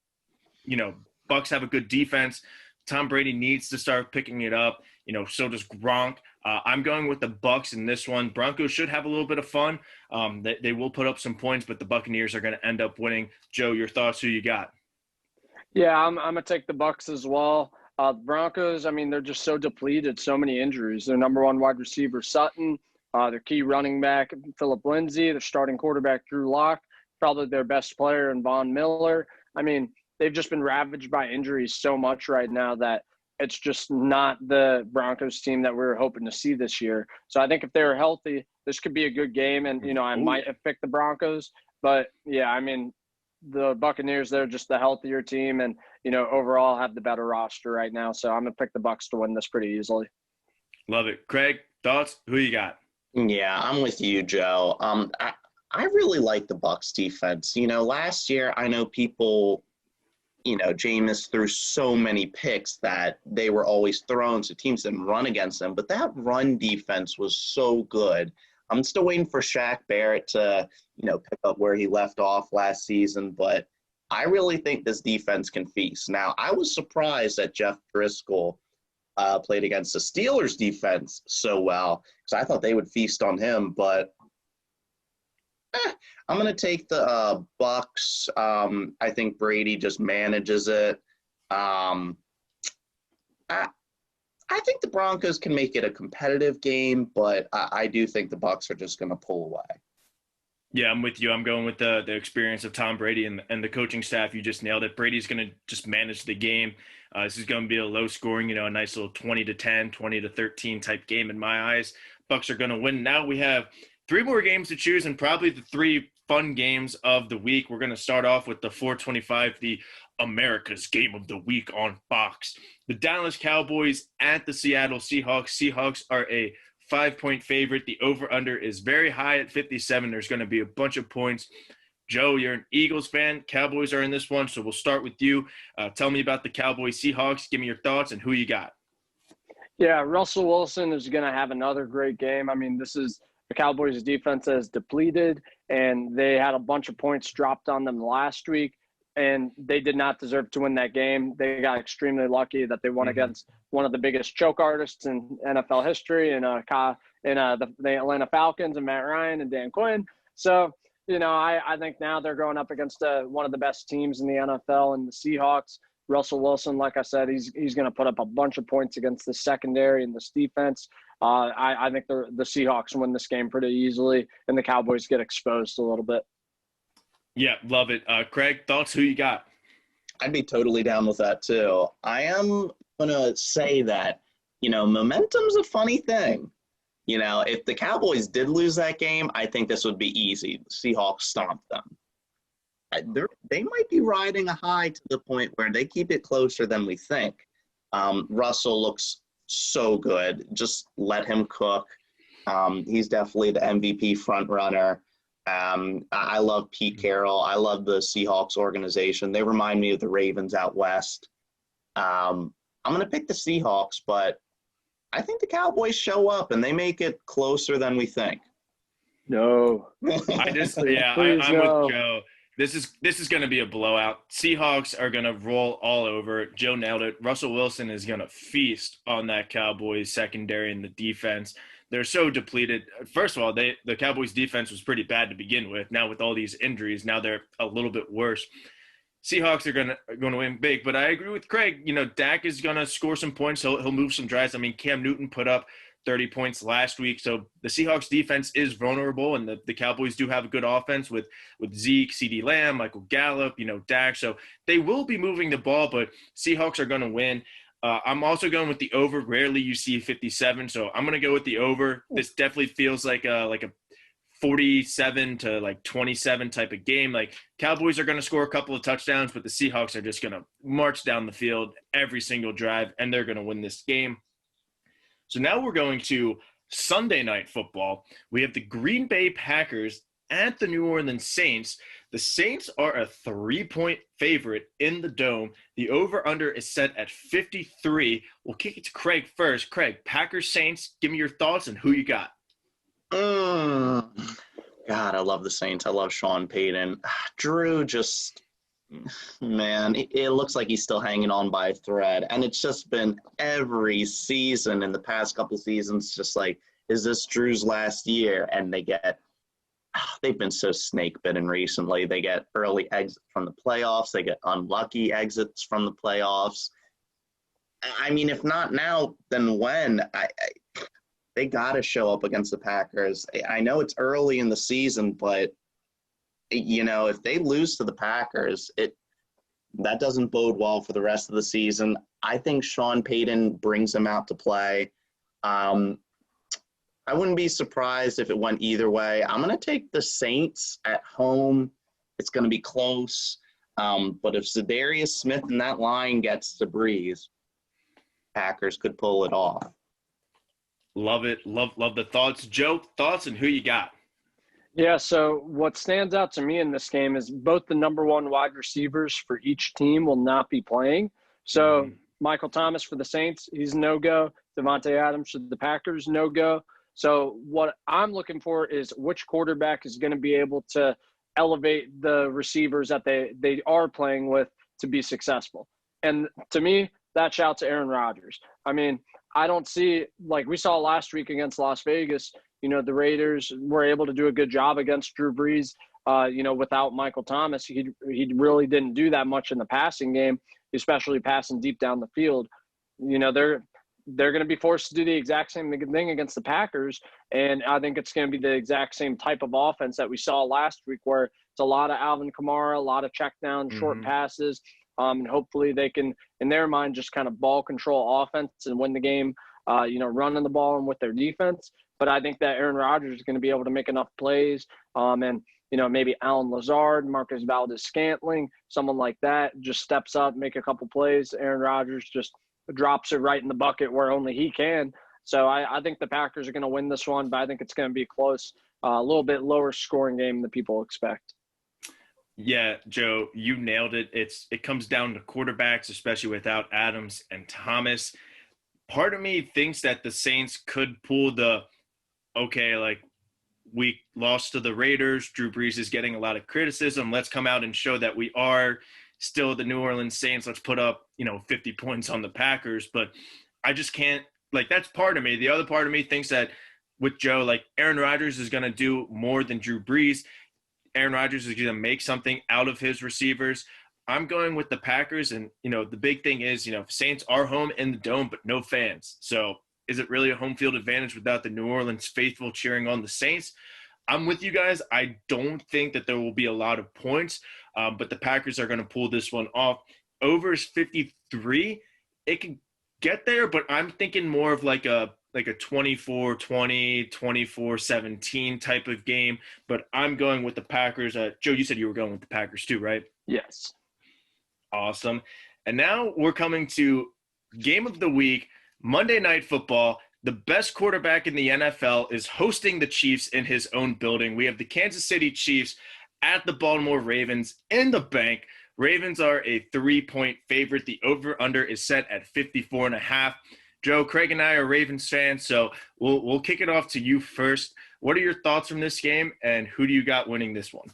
Bucs have a good defense. Tom Brady needs to start picking it up. So does Gronk. I'm going with the Bucs in this one. Broncos should have a little bit of fun. They will put up some points, but the Buccaneers are going to end up winning. Joe, your thoughts? Who you got? Yeah, I'm going to take the Bucs as well. The Broncos, I mean, they're just so depleted, so many injuries. Their number one wide receiver, Sutton, their key running back, Phillip Lindsay, their starting quarterback, Drew Lock, probably their best player, and Von Miller. I mean, they've just been ravaged by injuries so much right now that it's just not the Broncos team that we were hoping to see this year. So I think if they were healthy, this could be a good game. And, I might have picked the Broncos. But, yeah, I mean, the Buccaneers, they're just the healthier team and, overall have the better roster right now. So I'm going to pick the Bucs to win this pretty easily. Love it. Craig, thoughts? Who you got? Yeah, I'm with you, Joe. I really like the Bucs defense. Last year I know people Jameis threw so many picks that they were always thrown, so teams didn't run against them. But that run defense was so good. I'm still waiting for Shaq Barrett to, pick up where he left off last season. But I really think this defense can feast. Now, I was surprised that Jeff Driscoll played against the Steelers defense so well because I thought they would feast on him. But I'm going to take the Bucks. I think Brady just manages it. I think the Broncos can make it a competitive game, but I do think the Bucks are just going to pull away. Yeah, I'm with you. I'm going with the experience of Tom Brady and the coaching staff. You just nailed it. Brady's going to just manage the game. This is going to be a low scoring, a nice little 20-10, 20-13 type game in my eyes. Bucks are going to win. Now we have 3 more games to choose and probably the 3 fun games of the week. We're going to start off with the 425, the America's Game of the Week on Fox. The Dallas Cowboys at the Seattle Seahawks. Seahawks are a 5-point favorite. The over-under is very high at 57. There's going to be a bunch of points. Joe, you're an Eagles fan. Cowboys are in this one, so we'll start with you. Tell me about the Cowboys-Seahawks. Give me your thoughts and who you got. Yeah, Russell Wilson is going to have another great game. I mean, this is the Cowboys' defense is depleted, and they had a bunch of points dropped on them last week, and they did not deserve to win that game. They got extremely lucky that they won against one of the biggest choke artists in NFL history, in the Atlanta Falcons, and Matt Ryan and Dan Quinn. So, I think now they're going up against one of the best teams in the NFL, and the Seahawks. Russell Wilson, like I said, he's going to put up a bunch of points against the secondary and this defense. I think the Seahawks win this game pretty easily, and the Cowboys get exposed a little bit. Yeah, love it. Craig, thoughts? Who you got? I'd be totally down with that, too. I am going to say that, momentum's a funny thing. If the Cowboys did lose that game, I think this would be easy. The Seahawks stomped them. They might be riding a high to the point where they keep it closer than we think. Russell looks so good. Just let him cook. He's definitely the MVP front runner. I love Pete Carroll. I love the Seahawks organization. They remind me of the Ravens out west. I'm going to pick the Seahawks, but I think the Cowboys show up and they make it closer than we think. No. I'm with Joe. This is going to be a blowout. Seahawks are going to roll all over it. Joe nailed it. Russell Wilson is going to feast on that Cowboys secondary and the defense. They're so depleted. First of all, the Cowboys defense was pretty bad to begin with. Now with all these injuries, now they're a little bit worse. Seahawks are going to win big, but I agree with Craig. Dak is going to score some points. He'll move some drives. I mean, Cam Newton put up 30 points last week. So the Seahawks defense is vulnerable, and the Cowboys do have a good offense with Zeke, CeeDee Lamb, Michael Gallup, Dak. So they will be moving the ball, but Seahawks are going to win. I'm also going with the over. Rarely you see 57, so I'm going to go with the over. This definitely feels like a 47 to 27 type of game. Like Cowboys are going to score a couple of touchdowns, but the Seahawks are just going to march down the field every single drive, and they're going to win this game. So now we're going to Sunday Night Football. We have the Green Bay Packers at the New Orleans Saints. The Saints are a 3-point favorite in the Dome. The over-under is set at 53. We'll kick it to Craig first. Craig, Packers, Saints, give me your thoughts and who you got. God, I love the Saints. I love Sean Payton. Drew just, man, it looks like he's still hanging on by a thread. And it's just been every season in the past couple seasons, just like, is this Drew's last year? And they've been so snake bitten recently. They get early exits from the playoffs. They get unlucky exits from the playoffs. I mean, if not now, then when? They got to show up against the Packers. I know it's early in the season, but, if they lose to the Packers, that doesn't bode well for the rest of the season. I think Sean Payton brings them out to play. I wouldn't be surprised if it went either way. I'm going to take the Saints at home. It's going to be close. But if Zadarius Smith in that line gets to breathe, Packers could pull it off. Love it. Love the thoughts. Joe, thoughts and who you got? Yeah, so what stands out to me in this game is both the number one wide receivers for each team will not be playing. So Michael Thomas for the Saints, he's no-go. Devontae Adams for the Packers, no-go. So what I'm looking for is which quarterback is going to be able to elevate the receivers that they are playing with to be successful. And to me, that shouts to Aaron Rodgers. I mean, I don't see – like we saw last week against Las Vegas – the Raiders were able to do a good job against Drew Brees. Without Michael Thomas, he really didn't do that much in the passing game, especially passing deep down the field. They're going to be forced to do the exact same thing against the Packers, and I think it's going to be the exact same type of offense that we saw last week, where it's a lot of Alvin Kamara, a lot of check down, short passes, and hopefully they can, in their mind, just kind of ball control offense and win the game. Running the ball and with their defense. But I think that Aaron Rodgers is going to be able to make enough plays. Maybe Alan Lazard, Marcus Valdes-Scantling, someone like that just steps up, make a couple plays. Aaron Rodgers just drops it right in the bucket where only he can. So I think the Packers are going to win this one, but I think it's going to be close, a little bit lower scoring game than people expect. Yeah, Joe, you nailed it. It comes down to quarterbacks, especially without Adams and Thomas. Part of me thinks that the Saints could pull we lost to the Raiders. Drew Brees is getting a lot of criticism. Let's come out and show that we are still the New Orleans Saints. Let's put up, 50 points on the Packers. But I just can't – that's part of me. The other part of me thinks that with Joe, Aaron Rodgers is going to do more than Drew Brees. Aaron Rodgers is going to make something out of his receivers. I'm going with the Packers, and, the big thing is, Saints are home in the Dome, but no fans. So is it really a home field advantage without the New Orleans faithful cheering on the Saints? I'm with you guys. I don't think that there will be a lot of points, but the Packers are going to pull this one off. Over is 53. It can get there, but I'm thinking more of like a 24-20, 24-17 type of game, but I'm going with the Packers. Joe, you said you were going with the Packers too, right? Yes. Awesome. And now we're coming to game of the week, Monday Night Football. The best quarterback in the NFL is hosting the Chiefs in his own building. We have the Kansas City Chiefs at the Baltimore Ravens in the bank. Ravens are a 3-point favorite. The over-under is set at 54.5. Joe, Craig, and I are Ravens fans, so we'll kick it off to you first. What are your thoughts from this game, and who do you got winning this one?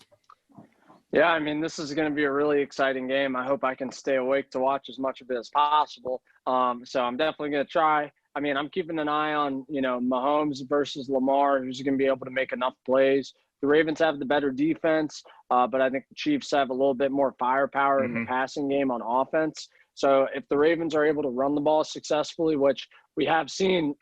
Yeah, this is going to be a really exciting game. I hope I can stay awake to watch as much of it as possible. So I'm definitely going to try. I'm keeping an eye on, Mahomes versus Lamar, who's going to be able to make enough plays. The Ravens have the better defense, but I think the Chiefs have a little bit more firepower in the passing game on offense. So if the Ravens are able to run the ball successfully, which we have seen,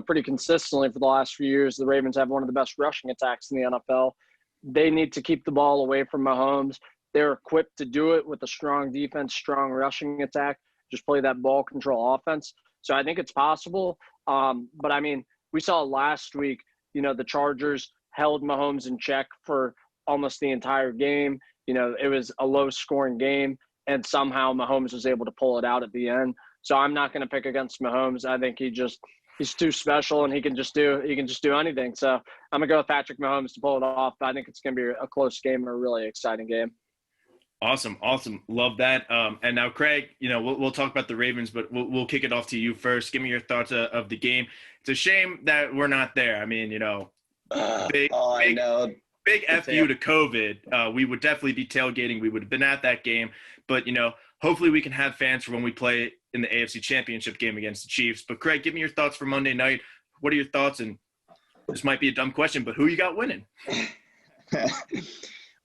pretty consistently for the last few years, the Ravens have one of the best rushing attacks in the NFL. They need to keep the ball away from Mahomes. They're equipped to do it with a strong defense, strong rushing attack, just play that ball control offense. So I think it's possible. But we saw last week, the Chargers held Mahomes in check for almost the entire game. It was a low scoring game, and somehow Mahomes was able to pull it out at the end. So I'm not going to pick against Mahomes. I think he's too special, and he can just do anything. So I'm gonna go with Patrick Mahomes to pull it off. But I think it's gonna be a close game and a really exciting game. Awesome. Love that. And now, Craig, we'll talk about the Ravens, but we'll kick it off to you first. Give me your thoughts of the game. It's a shame that we're not there. I know. Big FU to COVID. We would definitely be tailgating. We would have been at that game, but hopefully we can have fans for when we play in the AFC Championship game against the Chiefs. But Craig, give me your thoughts for Monday night. What are your thoughts? And this might be a dumb question, but who you got winning?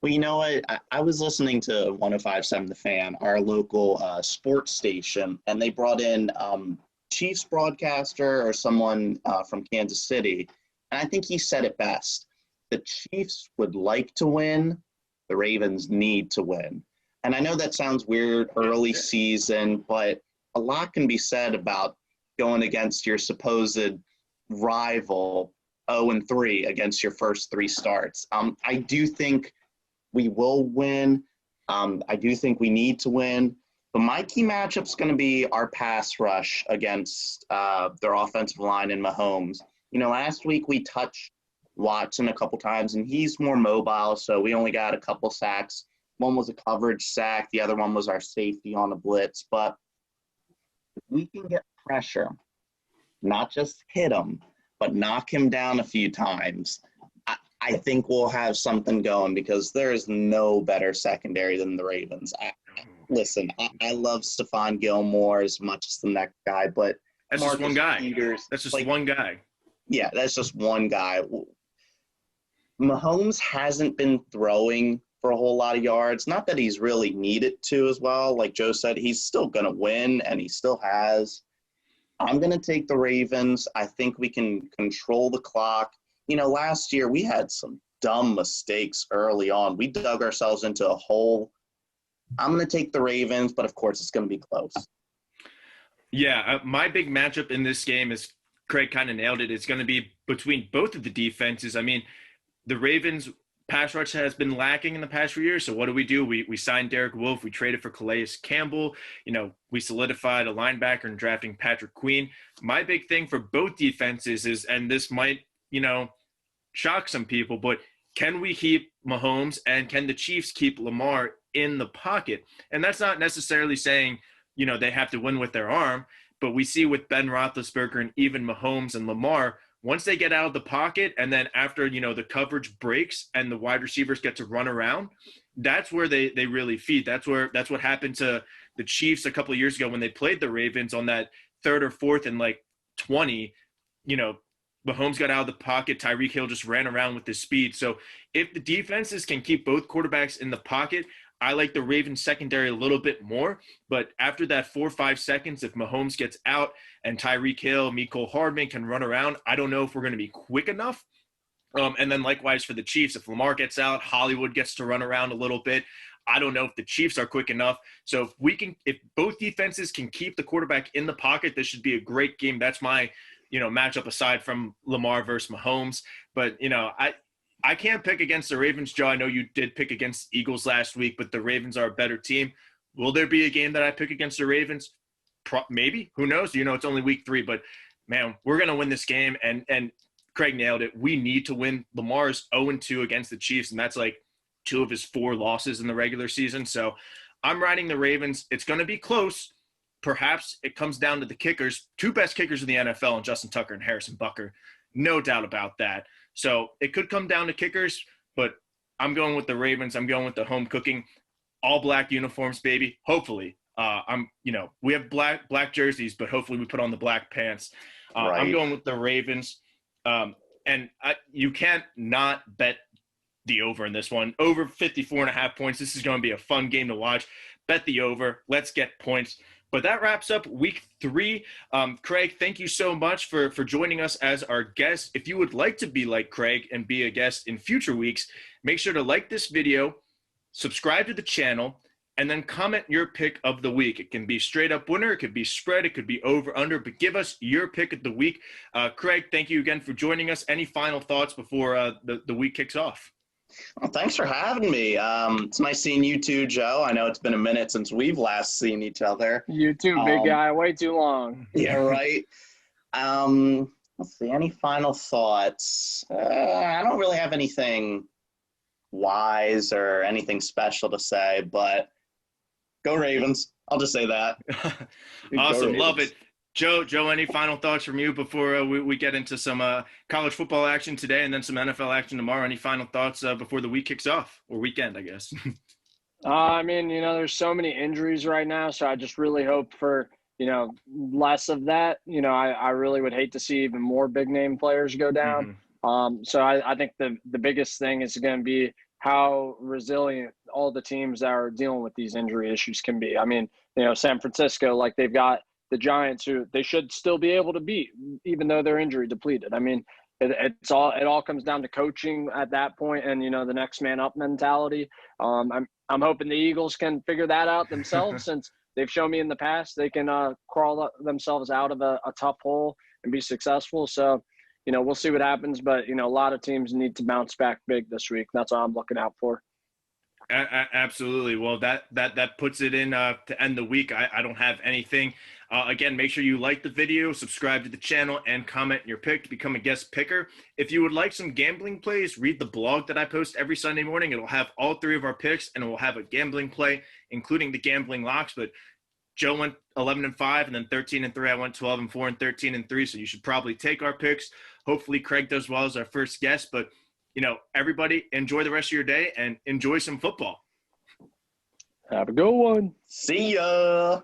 Well, you know what? I was listening to 105.7 The Fan, our local sports station, and they brought in Chiefs broadcaster or someone from Kansas City. And I think he said it best. The Chiefs would like to win. The Ravens need to win. And I know that sounds weird early season, but a lot can be said about going against your supposed rival 0-3 against your first three starts. I do think we will win. I do think we need to win. But my key matchup is going to be our pass rush against their offensive line and Mahomes. Last week we touched Watson a couple times, and he's more mobile, so we only got a couple sacks. One was a coverage sack. The other one was our safety on a blitz. But if we can get pressure, not just hit him, but knock him down a few times, I think we'll have something going because there is no better secondary than the Ravens. Listen, I love Stephon Gilmore as much as the next guy, but That's just one Marcus guy. Peters, That's just one guy. Yeah, that's just one guy. Mahomes hasn't been throwing for a whole lot of yards. Not that he's really needed to as well. Like Joe said, he's still going to win, and he still has. I'm going to take the Ravens. I think we can control the clock. You know, last year we had some dumb mistakes early on. We dug ourselves into a hole. I'm going to take the Ravens, but of course it's going to be close. Yeah, my big matchup in this game is Craig kind of nailed it. It's going to be between both of the defenses. I mean, the Ravens pass rush has been lacking in the past few years. So what do? We signed Derek Wolfe. We traded for Calais Campbell. You know, we solidified a linebacker and drafting Patrick Queen. My big thing for both defenses is, and this might, you know, shock some people, but can we keep Mahomes and can the Chiefs keep Lamar in the pocket? And that's not necessarily saying, you know, they have to win with their arm, but we see with Ben Roethlisberger and even Mahomes and Lamar, once they get out of the pocket and then after, you know, the coverage breaks and the wide receivers get to run around, that's where they really feed. That's what happened to the Chiefs a couple of years ago when they played the Ravens on that third or fourth and like 20, you know, Mahomes got out of the pocket. Tyreek Hill just ran around with his speed. So if the defenses can keep both quarterbacks in the pocket, I like the Ravens secondary a little bit more. But after that 4 or 5 seconds, if Mahomes gets out and Tyreek Hill, Mecole Hardman can run around, I don't know if we're going to be quick enough. And then likewise for the Chiefs, if Lamar gets out, Hollywood gets to run around a little bit. I don't know if the Chiefs are quick enough. So if both defenses can keep the quarterback in the pocket, this should be a great game. That's my, you know, matchup aside from Lamar versus Mahomes. But, you know, I can't pick against the Ravens, Joe. I know you did pick against the Eagles last week, but the Ravens are a better team. Will there be a game that I pick against the Ravens? Maybe. Who knows? You know, it's only week 3, but, man, we're going to win this game. And Craig nailed it. We need to win. Lamar's 0-2 against the Chiefs, and that's like 2 of his 4 losses in the regular season. So I'm riding the Ravens. It's going to be close. Perhaps it comes down to the kickers. 2 best kickers in the NFL, and Justin Tucker and Harrison Butker. No doubt about that. So it could come down to kickers, but I'm going with the Ravens. I'm going with the home cooking, all black uniforms, baby. Hopefully, we have black jerseys, but hopefully we put on the black pants. Right. I'm going with the Ravens, and you can't not bet the over in this one. Over 54.5 points. This is going to be a fun game to watch. Bet the over. Let's get points. But that wraps up week 3. Craig, thank you so much for joining us as our guest. If you would like to be like Craig and be a guest in future weeks, make sure to like this video, subscribe to the channel, and then comment your pick of the week. It can be straight up winner, it could be spread, it could be over, under, but give us your pick of the week. Craig, thank you again for joining us. Any final thoughts before the week kicks off? Well, thanks for having me. It's nice seeing you too, Joe. I know it's been a minute since we've last seen each other. You too, big guy. Way too long. Yeah, right. Let's see. Any final thoughts? I don't really have anything wise or anything special to say, but go Ravens. I'll just say that. Awesome. Love it. Joe, any final thoughts from you before we get into some college football action today and then some NFL action tomorrow? Any final thoughts before the week kicks off, or weekend, I guess? I mean, you know, there's so many injuries right now, so I just really hope for, you know, less of that. You know, I really would hate to see even more big name players go down. Mm-hmm. So I think the biggest thing is going to be how resilient all the teams that are dealing with these injury issues can be. I mean, you know, San Francisco, like they've got the Giants, who they should still be able to beat, even though they're injury depleted. I mean, it all comes down to coaching at that point, and you know, the next man up mentality. I'm hoping the Eagles can figure that out themselves, since they've shown me in the past they can crawl themselves out of a tough hole and be successful. So, you know, we'll see what happens, but you know, a lot of teams need to bounce back big this week. That's what I'm looking out for. Absolutely. Well, that puts it in to end the week. I don't have anything. Again, make sure you like the video, subscribe to the channel, and comment your pick to become a guest picker. If you would like some gambling plays, read the blog that I post every Sunday morning. It'll have all 3 of our picks, and it will have a gambling play, including the gambling locks. But Joe went 11-5, and then 13-3. I went 12-4 and 13-3. So you should probably take our picks. Hopefully, Craig does well as our first guest. But everybody, enjoy the rest of your day and enjoy some football. Have a good one. See ya.